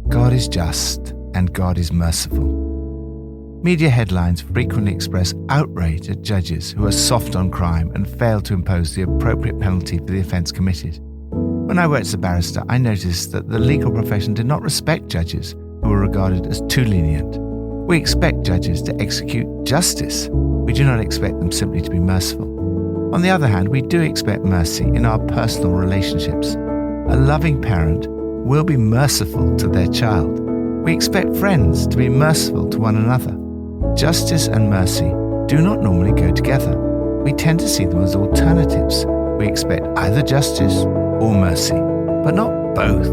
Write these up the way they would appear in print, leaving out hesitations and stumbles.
God is just and God is merciful. Media headlines frequently express outrage at judges who are soft on crime and fail to impose the appropriate penalty for the offence committed. When I worked as a barrister, I noticed that the legal profession did not respect judges who were regarded as too lenient. We expect judges to execute justice. We do not expect them simply to be merciful. On the other hand, we do expect mercy in our personal relationships. A loving parent will be merciful to their child. We expect friends to be merciful to one another. Justice and mercy do not normally go together. We tend to see them as alternatives. We expect either justice or mercy, but not both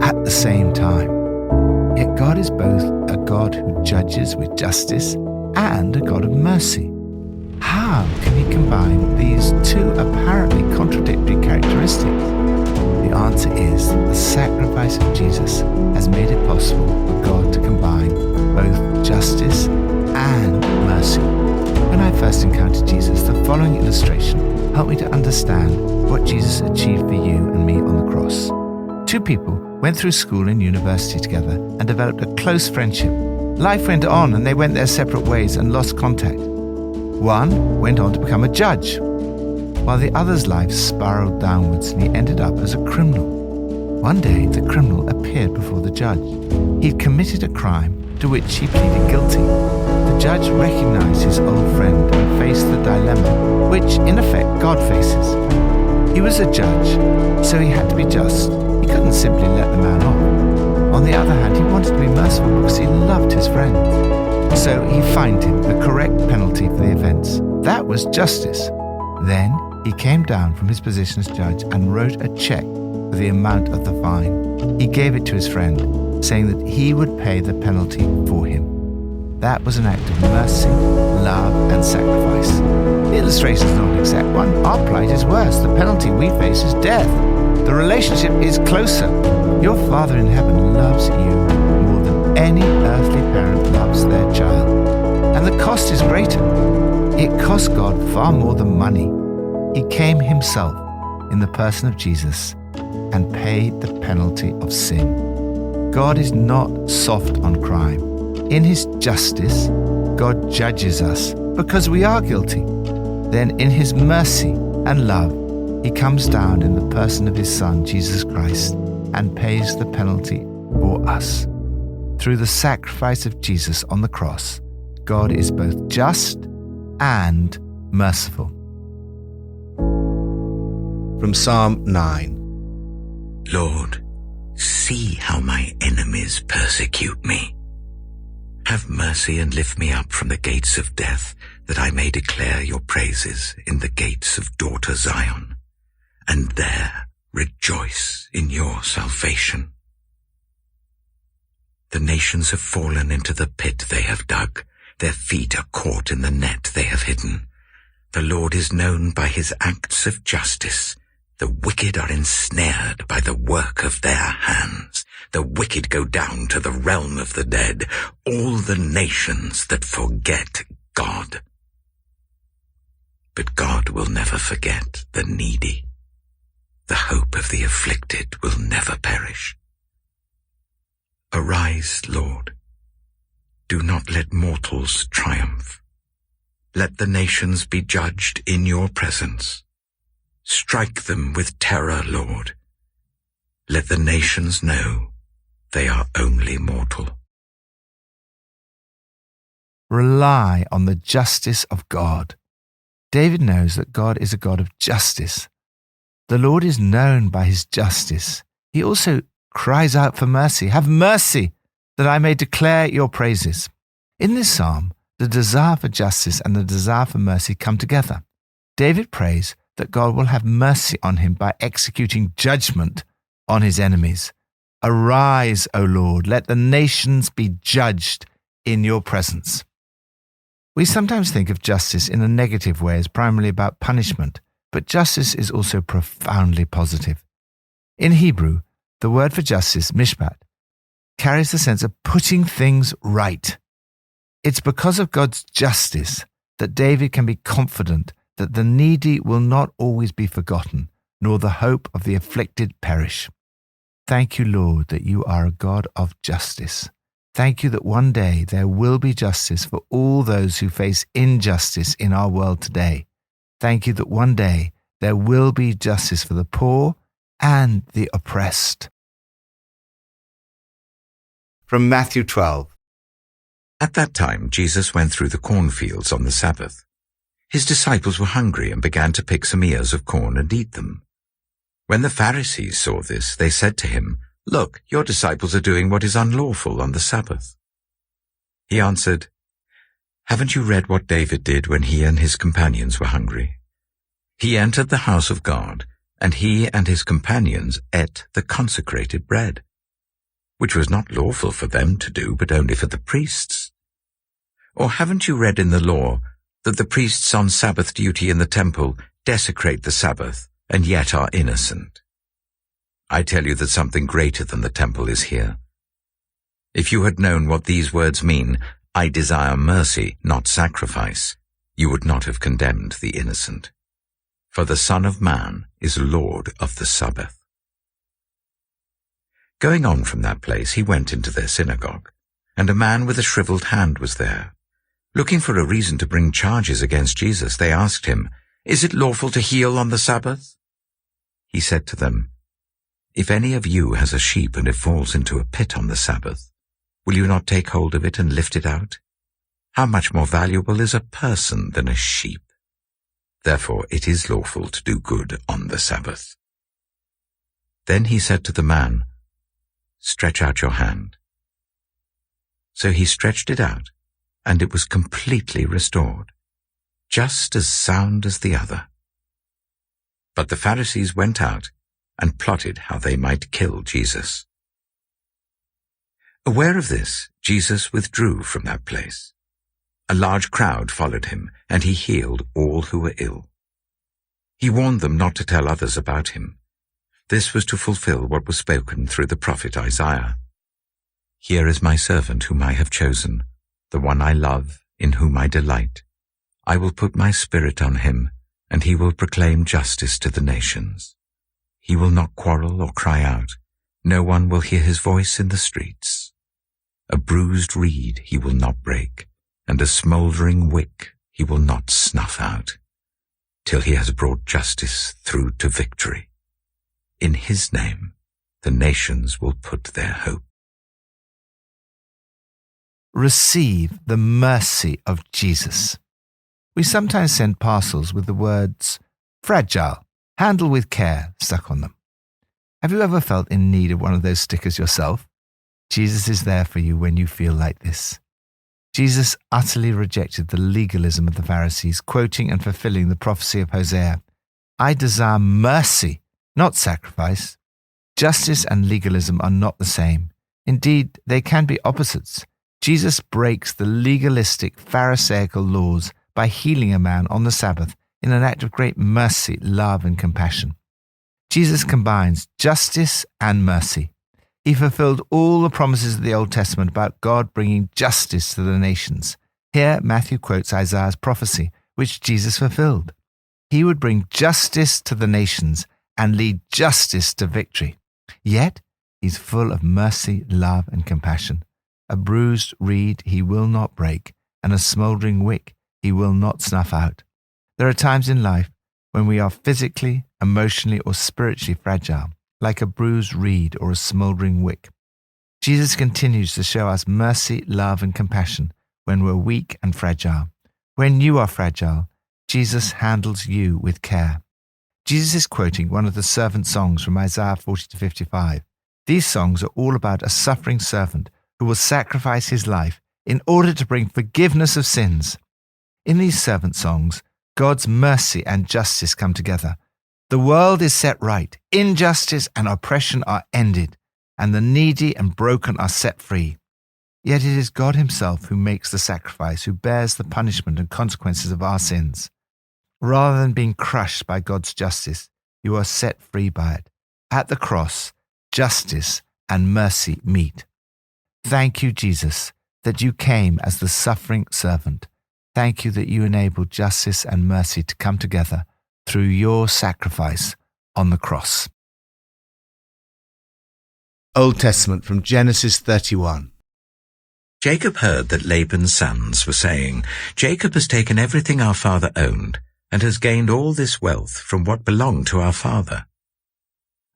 at the same time. Yet God is both a God who judges with justice and a God of mercy. How can he combine these two apparently contradictory characteristics? The answer is that the sacrifice of Jesus has made it possible for God to combine both justice and mercy. When I first encountered Jesus, the following illustration helped me to understand what Jesus achieved for you and me on the cross. Two people went through school and university together and developed a close friendship. Life went on and they went their separate ways and lost contact. One went on to become a judge, while the other's life spiraled downwards and he ended up as a criminal. One day, the criminal appeared before the judge. He'd committed a crime to which he pleaded guilty. The judge recognized his old friend and faced the dilemma, which in effect God faces. He was a judge, so he had to be just. He couldn't simply let the man off. On the other hand, he wanted to be merciful because he loved his friend. So he fined him the correct penalty for the offence. That was justice. Then he came down from his position as judge and wrote a cheque for the amount of the fine. He gave it to his friend, saying that he would pay the penalty for him. That was an act of mercy, love, and sacrifice. The illustration is not an exact one. Our plight is worse. The penalty we face is death. The relationship is closer. Your Father in heaven loves you more than any earthly parent loves their child. And the cost is greater. It cost God far more than money. He came himself in the person of Jesus and paid the penalty of sin. God is not soft on crime. In his justice, God judges us because we are guilty. Then in his mercy and love, he comes down in the person of his Son, Jesus Christ, and pays the penalty for us. Through the sacrifice of Jesus on the cross, God is both just and merciful. From Psalm 9. Lord, see how my enemies persecute me. Have mercy and lift me up from the gates of death, that I may declare your praises in the gates of daughter Zion, and there rejoice in your salvation. The nations have fallen into the pit they have dug. Their feet are caught in the net they have hidden. The Lord is known by his acts of justice. The wicked are ensnared by the work of their hands. The wicked go down to the realm of the dead, all the nations that forget God. But God will never forget the needy. The hope of the afflicted will never perish. Arise, Lord. Do not let mortals triumph. Let the nations be judged in your presence. Strike them with terror, Lord. Let the nations know they are only mortal. Rely on the justice of God. David knows that God is a God of justice. The Lord is known by his justice. He also cries out for mercy. Have mercy, that I may declare your praises. In this psalm, the desire for justice and the desire for mercy come together. David prays that God will have mercy on him by executing judgment on his enemies. Arise, O Lord, let the nations be judged in your presence. We sometimes think of justice in a negative way as primarily about punishment, but justice is also profoundly positive. In Hebrew, the word for justice, mishpat, carries the sense of putting things right. It's because of God's justice that David can be confident that the needy will not always be forgotten, nor the hope of the afflicted perish. Thank you, Lord, that you are a God of justice. Thank you that one day there will be justice for all those who face injustice in our world today. Thank you that one day there will be justice for the poor and the oppressed. From Matthew 12. At that time, Jesus went through the cornfields on the Sabbath. His disciples were hungry and began to pick some ears of corn and eat them. When the Pharisees saw this, they said to him, "Look, your disciples are doing what is unlawful on the Sabbath." He answered, "Haven't you read what David did when he and his companions were hungry? He entered the house of God, and he and his companions ate the consecrated bread, which was not lawful for them to do, but only for the priests. Or haven't you read in the law that the priests on Sabbath duty in the temple desecrate the Sabbath and yet are innocent? I tell you that something greater than the temple is here. If you had known what these words mean, 'I desire mercy, not sacrifice,' you would not have condemned the innocent. For the Son of Man is Lord of the Sabbath." Going on from that place, he went into their synagogue, and a man with a shriveled hand was there. Looking for a reason to bring charges against Jesus, they asked him, "Is it lawful to heal on the Sabbath?" He said to them, "If any of you has a sheep and it falls into a pit on the Sabbath, will you not take hold of it and lift it out? How much more valuable is a person than a sheep? Therefore it is lawful to do good on the Sabbath." Then he said to the man, "Stretch out your hand." So he stretched it out, and it was completely restored, just as sound as the other. But the Pharisees went out and plotted how they might kill Jesus. Aware of this, Jesus withdrew from that place. A large crowd followed him, and he healed all who were ill. He warned them not to tell others about him. This was to fulfill what was spoken through the prophet Isaiah. "Here is my servant whom I have chosen, the one I love, in whom I delight. I will put my spirit on him, and he will proclaim justice to the nations. He will not quarrel or cry out. No one will hear his voice in the streets. A bruised reed he will not break, and a smouldering wick he will not snuff out, till he has brought justice through to victory. In his name the nations will put their hope." Receive the mercy of Jesus. We sometimes send parcels with the words, "fragile, handle with care," stuck on them. Have you ever felt in need of one of those stickers yourself? Jesus is there for you when you feel like this. Jesus utterly rejected the legalism of the Pharisees, quoting and fulfilling the prophecy of Hosea. "I desire mercy, not sacrifice." Justice and legalism are not the same. Indeed, they can be opposites. Jesus breaks the legalistic Pharisaical laws by healing a man on the Sabbath in an act of great mercy, love, and compassion. Jesus combines justice and mercy. He fulfilled all the promises of the Old Testament about God bringing justice to the nations. Here, Matthew quotes Isaiah's prophecy, which Jesus fulfilled. He would bring justice to the nations and lead justice to victory. Yet, he's full of mercy, love, and compassion. A bruised reed he will not break, and a smouldering wick he will not snuff out. There are times in life when we are physically, emotionally, or spiritually fragile, like a bruised reed or a smouldering wick. Jesus continues to show us mercy, love, and compassion when we're weak and fragile. When you are fragile, Jesus handles you with care. Jesus is quoting one of the servant songs from Isaiah 40-55. These songs are all about a suffering servant who will sacrifice his life in order to bring forgiveness of sins. In these servant songs, God's mercy and justice come together. The world is set right, injustice and oppression are ended, and the needy and broken are set free. Yet it is God himself who makes the sacrifice, who bears the punishment and consequences of our sins. Rather than being crushed by God's justice, you are set free by it. At the cross, justice and mercy meet. Thank you, Jesus, that you came as the suffering servant. Thank you that you enabled justice and mercy to come together through your sacrifice on the cross. Old Testament from Genesis 31. Jacob heard that Laban's sons were saying, "Jacob has taken everything our father owned and has gained all this wealth from what belonged to our father."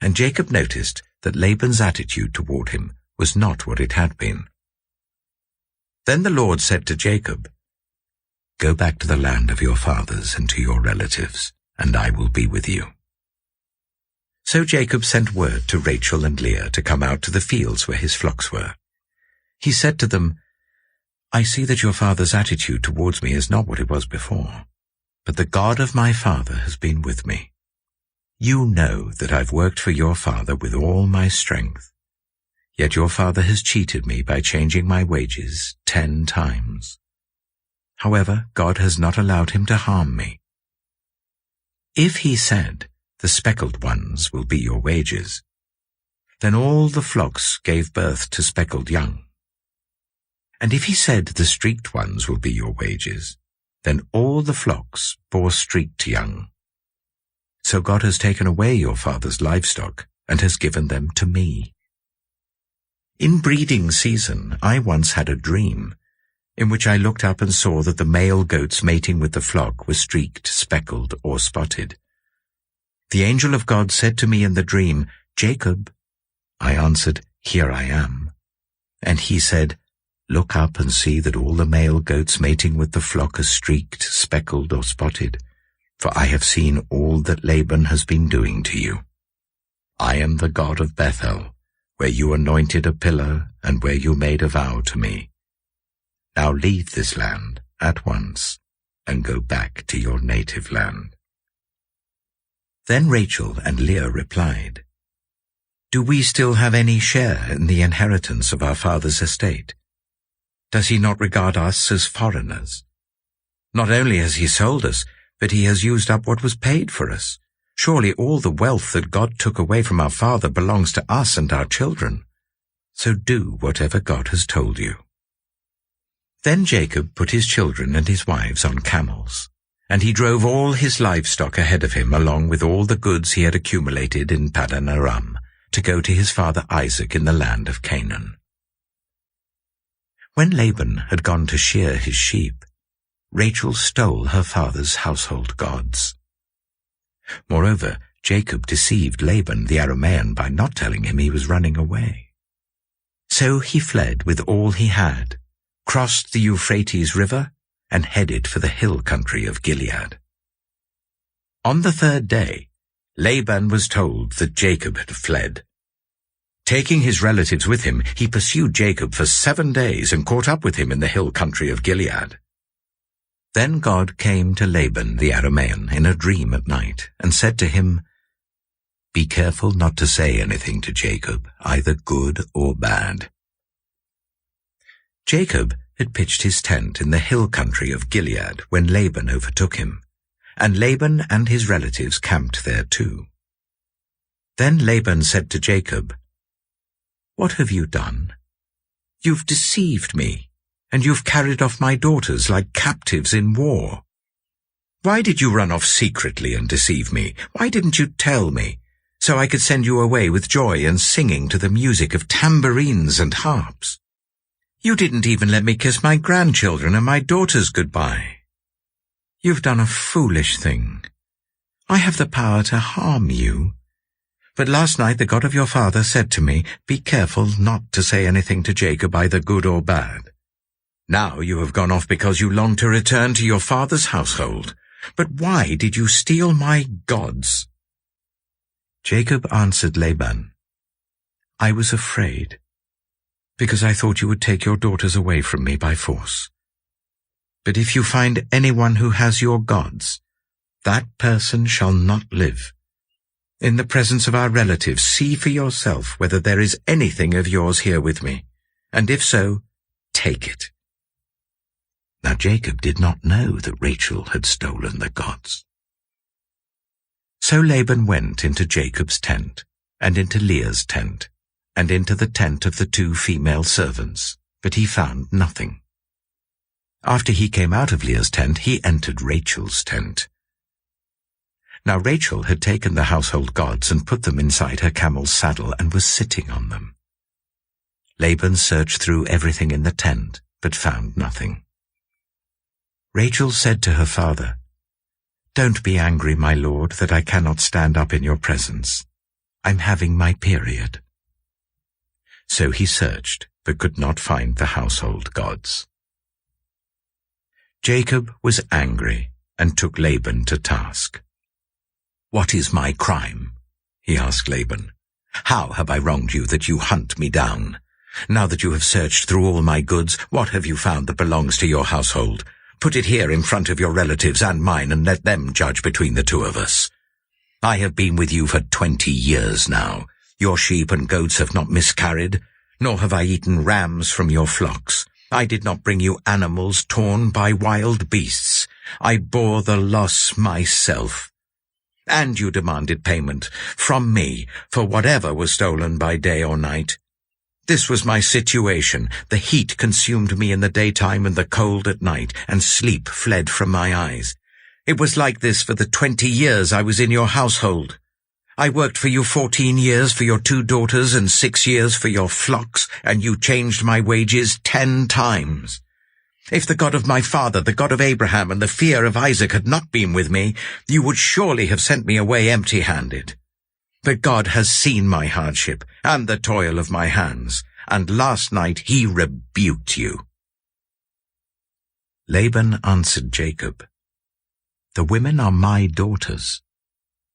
And Jacob noticed that Laban's attitude toward him was not what it had been. Then the Lord said to Jacob, "Go back to the land of your fathers and to your relatives, and I will be with you." So Jacob sent word to Rachel and Leah to come out to the fields where his flocks were. He said to them, "I see that your father's attitude towards me is not what it was before, but the God of my father has been with me. You know that I've worked for your father with all my strength, yet your father has cheated me by changing my wages 10 times. However, God has not allowed him to harm me. If he said, 'The speckled ones will be your wages,' then all the flocks gave birth to speckled young. And if he said, 'The streaked ones will be your wages,' then all the flocks bore streaked young. So God has taken away your father's livestock and has given them to me. In breeding season, I once had a dream, in which I looked up and saw that the male goats mating with the flock were streaked, speckled, or spotted. The angel of God said to me in the dream, 'Jacob.' I answered, 'Here I am.' And he said, 'Look up and see that all the male goats mating with the flock are streaked, speckled, or spotted, for I have seen all that Laban has been doing to you. I am the God of Bethel, where you anointed a pillar and where you made a vow to me. Now leave this land at once and go back to your native land.' Then Rachel and Leah replied, 'Do we still have any share in the inheritance of our father's estate? Does he not regard us as foreigners? Not only has he sold us, but he has used up what was paid for us. Surely all the wealth that God took away from our father belongs to us and our children. So do whatever God has told you.' Then Jacob put his children and his wives on camels, and he drove all his livestock ahead of him along with all the goods he had accumulated in Paddan Aram to go to his father Isaac in the land of Canaan. When Laban had gone to shear his sheep, Rachel stole her father's household gods. Moreover, Jacob deceived Laban the Aramean by not telling him he was running away. So he fled with all he had, crossed the Euphrates River, and headed for the hill country of Gilead. On the 3rd day, Laban was told that Jacob had fled. Taking his relatives with him, he pursued Jacob for 7 days and caught up with him in the hill country of Gilead. Then God came to Laban the Aramean in a dream at night and said to him, "Be careful not to say anything to Jacob, either good or bad." Jacob had pitched his tent in the hill country of Gilead when Laban overtook him, and Laban and his relatives camped there too. Then Laban said to Jacob, "What have you done? You've deceived me, and you've carried off my daughters like captives in war. Why did you run off secretly and deceive me? Why didn't you tell me, so I could send you away with joy and singing to the music of tambourines and harps? You didn't even let me kiss my grandchildren and my daughters goodbye. You've done a foolish thing. I have the power to harm you. But last night the God of your father said to me, 'Be careful not to say anything to Jacob, either good or bad.' Now you have gone off because you long to return to your father's household. But why did you steal my gods?" Jacob answered Laban, "I was afraid, because I thought you would take your daughters away from me by force. But if you find anyone who has your gods, that person shall not live. In the presence of our relatives, see for yourself whether there is anything of yours here with me, and if so, take it." Now Jacob did not know that Rachel had stolen the gods. So Laban went into Jacob's tent, and into Leah's tent, and into the tent of the 2 female servants, but he found nothing. After he came out of Leah's tent, he entered Rachel's tent. Now Rachel had taken the household gods and put them inside her camel's saddle and was sitting on them. Laban searched through everything in the tent, but found nothing. Rachel said to her father, "Don't be angry, my lord, that I cannot stand up in your presence. I'm having my period." So he searched, but could not find the household gods. Jacob was angry and took Laban to task. "What is my crime?" he asked Laban. "How have I wronged you that you hunt me down? Now that you have searched through all my goods, what have you found that belongs to your household? Put it here in front of your relatives and mine, and let them judge between the two of us. I have been with you for 20 years now. Your sheep and goats have not miscarried, nor have I eaten rams from your flocks. I did not bring you animals torn by wild beasts. I bore the loss myself. And you demanded payment from me for whatever was stolen by day or night. This was my situation. The heat consumed me in the daytime and the cold at night, and sleep fled from my eyes. It was like this for the 20 years I was in your household. I worked for you 14 years for your 2 daughters and 6 years for your flocks, and you changed my wages 10 times. If the God of my father, the God of Abraham, and the fear of Isaac had not been with me, you would surely have sent me away empty-handed. But God has seen my hardship and the toil of my hands, and last night he rebuked you." Laban answered Jacob, "The women are my daughters,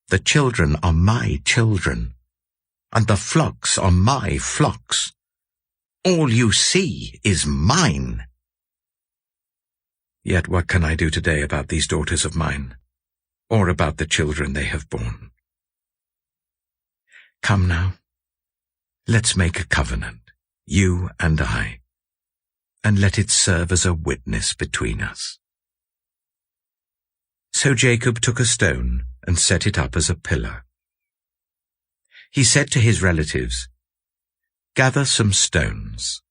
the children are my children, and the flocks are my flocks. All you see is mine. Yet what can I do today about these daughters of mine, or about the children they have borne? Come now, let's make a covenant, you and I, and let it serve as a witness between us." So Jacob took a stone and set it up as a pillar. He said to his relatives, "Gather some stones."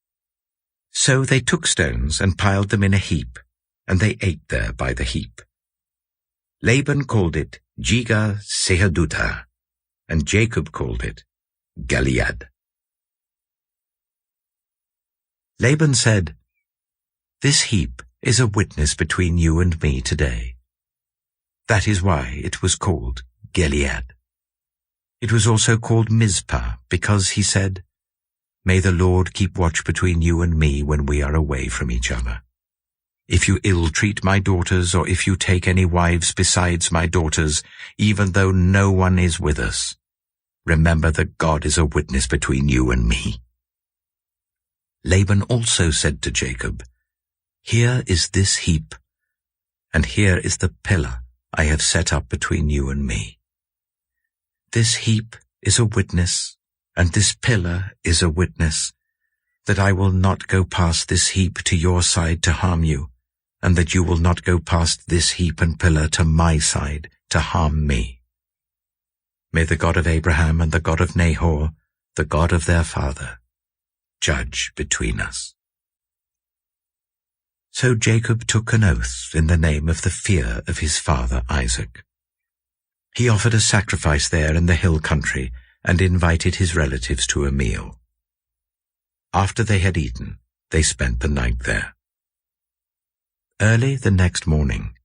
So they took stones and piled them in a heap, and they ate there by the heap. Laban called it Jegar-sahadutha, and Jacob called it Gilead. Laban said, "This heap is a witness between you and me today." That is why it was called Gilead. It was also called Mizpah, because he said, "May the Lord keep watch between you and me when we are away from each other. If you ill-treat my daughters, or if you take any wives besides my daughters, even though no one is with us, remember that God is a witness between you and me." Laban also said to Jacob, "Here is this heap, and here is the pillar I have set up between you and me. This heap is a witness, and this pillar is a witness, that I will not go past this heap to your side to harm you, and that you will not go past this heap and pillar to my side to harm me. May the God of Abraham and the God of Nahor, the God of their father, judge between us." So Jacob took an oath in the name of the fear of his father Isaac. He offered a sacrifice there in the hill country and invited his relatives to a meal. After they had eaten, they spent the night there. Early the next morning,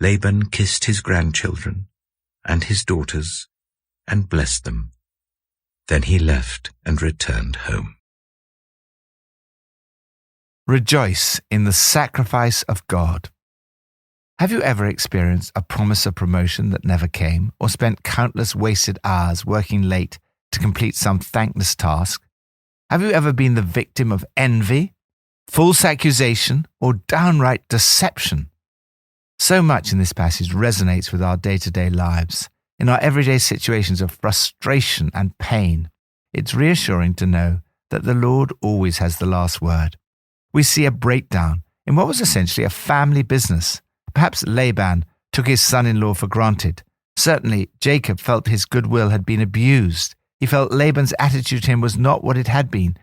Laban kissed his grandchildren and his daughters and blessed them. Then he left and returned home. Rejoice in the sacrifice of God. Have you ever experienced a promise of promotion that never came, or spent countless wasted hours working late to complete some thankless task? Have you ever been the victim of envy, false accusation, or downright deception? So much in this passage resonates with our day-to-day lives. In our everyday situations of frustration and pain, it's reassuring to know that the Lord always has the last word. We see a breakdown in what was essentially a family business. Perhaps Laban took his son-in-law for granted. Certainly, Jacob felt his goodwill had been abused. He felt Laban's attitude to him was not what it had been.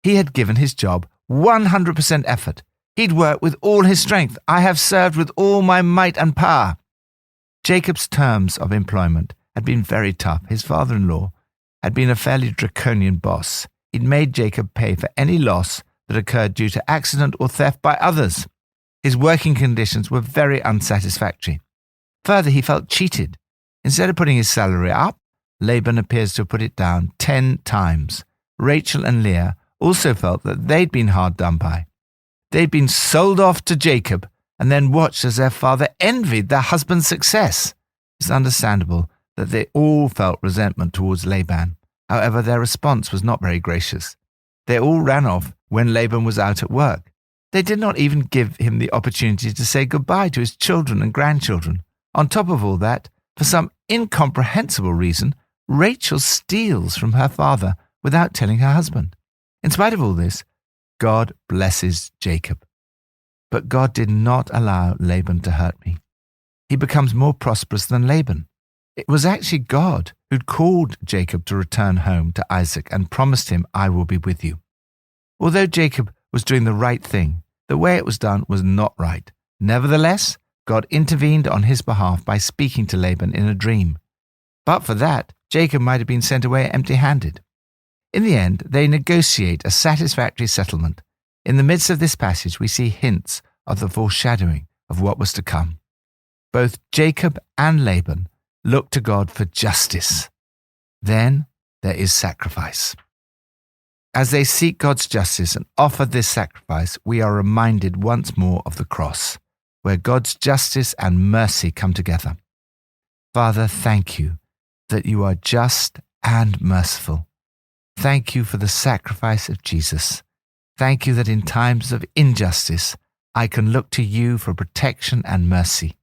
He had given his job 100% effort. He'd worked with all his strength. "I have served with all my might and power." Jacob's terms of employment had been very tough. His father-in-law had been a fairly draconian boss. he'd made Jacob pay for any loss that occurred due to accident or theft by others. His working conditions were very unsatisfactory. Further, he felt cheated. Instead of putting his salary up, Laban appears to have put it down 10 times. Rachel and Leah also felt that they'd been hard done by. They'd been sold off to Jacob and then watched as their father envied their husband's success. It's understandable that they all felt resentment towards Laban. However, their response was not very gracious. They all ran off when Laban was out at work. They did not even give him the opportunity to say goodbye to his children and grandchildren. On top of all that, for some incomprehensible reason, Rachel steals from her father without telling her husband. In spite of all this, God blesses Jacob. But God did not allow Laban to hurt me. He becomes more prosperous than Laban. It was actually God who'd called Jacob to return home to Isaac and promised him, "I will be with you." Although Jacob was doing the right thing, the way it was done was not right. Nevertheless, God intervened on his behalf by speaking to Laban in a dream. But for that, Jacob might have been sent away empty-handed. In the end, they negotiate a satisfactory settlement. In the midst of this passage, we see hints of the foreshadowing of what was to come. Both Jacob and Laban look to God for justice. Then there is sacrifice. As they seek God's justice and offer this sacrifice, we are reminded once more of the cross, where God's justice and mercy come together. Father, thank you that you are just and merciful. Thank you for the sacrifice of Jesus. Thank you that in times of injustice, I can look to you for protection and mercy.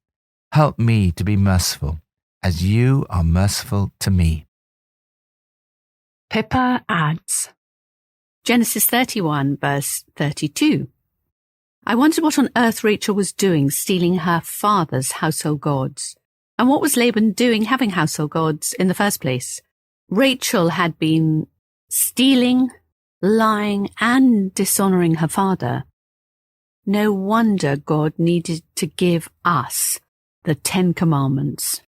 Help me to be merciful as you are merciful to me. Pippa adds, Genesis 31, verse 32. I wondered what on earth Rachel was doing, stealing her father's household gods. And what was Laban doing having household gods in the first place? Rachel had been stealing, lying, and dishonoring her father. No wonder God needed to give us the 10 Commandments.